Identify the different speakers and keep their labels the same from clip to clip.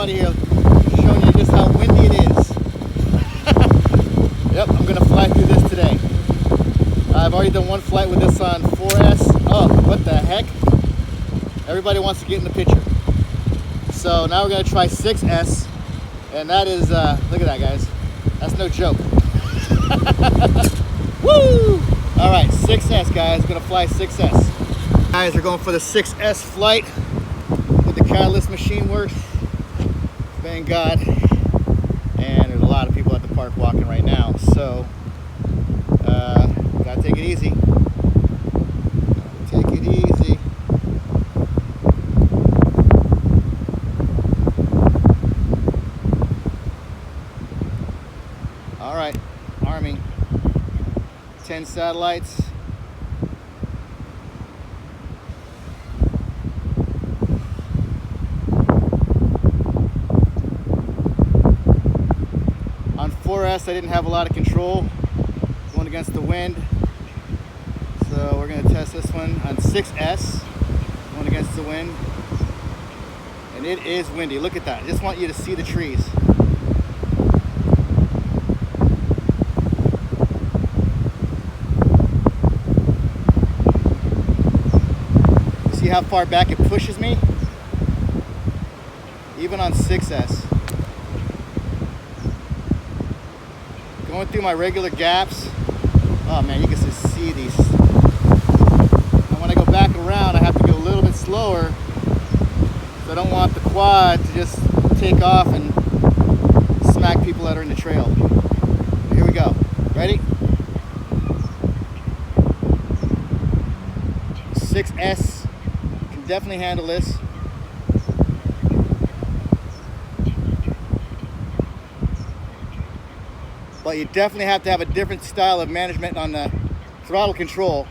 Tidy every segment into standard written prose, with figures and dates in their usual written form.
Speaker 1: out here showing you just how windy it is. Yep, I'm gonna fly through this today. I've already done one flight with this on 4S. Oh, what the heck? Everybody wants to get in the picture. So now we're gonna try 6S, and that is, look at that, guys. That's no joke. Woo! All right, 6S, guys. Gonna fly 6S. Guys, we're going for the 6S flight with the Catalyst machine works. BangGod. And there's a lot of people at the park walking right now, so gotta take it easy. Take it easy. All right, arming 10 satellites. On 4S, I didn't have a lot of control going against the wind. So we're gonna test this one on 6S, going against the wind. And it is windy, look at that. I just want you to see the trees. See how far back it pushes me? Even on 6S. Going through my regular gaps. Oh man, you can just see these. And when I go back around, I have to go a little bit slower. So I don't want the quad to just take off and smack people that are in the trail. Here we go. Ready? 6S can definitely handle this. But you definitely have to have a different style of management on the throttle control.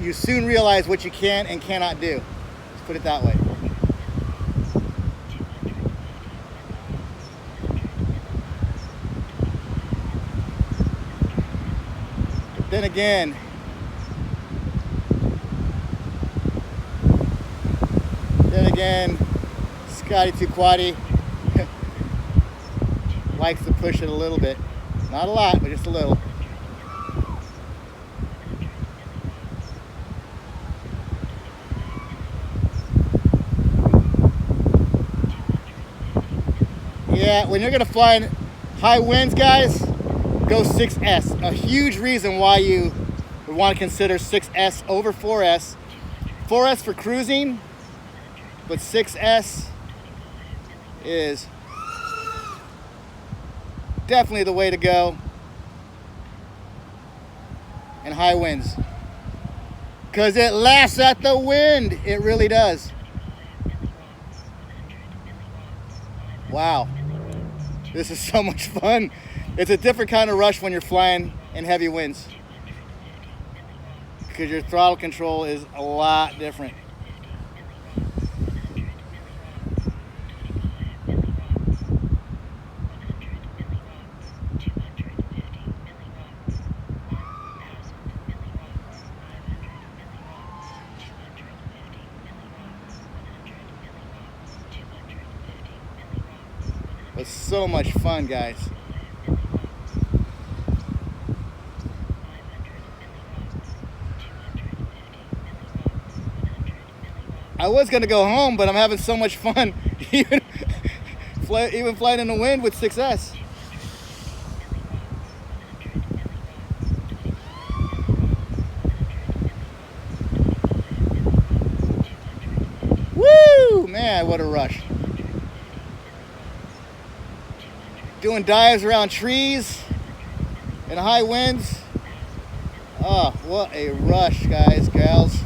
Speaker 1: You soon realize what you can and cannot do. Let's put it that way. But then again, Scotty 2 Quaddy likes to push it a little bit. Not a lot, but just a little. Yeah, when you're gonna fly in high winds, guys, go 6S. A huge reason why you would want to consider 6S over 4S. 4S for cruising, but 6S is definitely the way to go in high winds, because it laughs at the wind. It really does. Wow, this is so much fun. It's a different kind of rush when you're flying in heavy winds, because your throttle control is a lot different. It's so much fun, guys. I was gonna go home, but I'm having so much fun, even flying in the wind with 6S. Woo! Man, what a rush. Doing dives around trees in high winds. Oh, what a rush, guys, gals.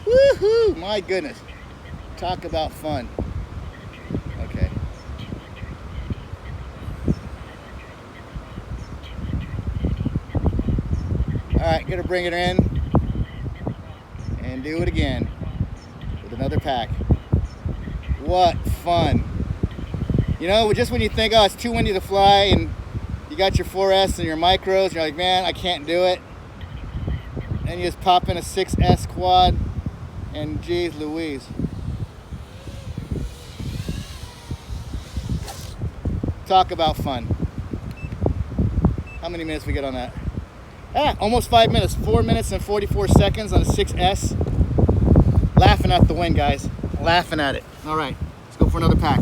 Speaker 1: Woohoo! My goodness. Talk about fun. Okay. All right, gonna bring it in and do it again with another pack. What fun. You know, just when you think, oh, it's too windy to fly, and you got your 4S and your micros, and you're like, man, I can't do it. And you just pop in a 6S quad, and geez Louise. Talk about fun. How many minutes we get on that? Almost 5 minutes. 4 minutes and 44 seconds on a 6S. Laughing at the wind, guys. Laughing at it. All right, let's go for another pack.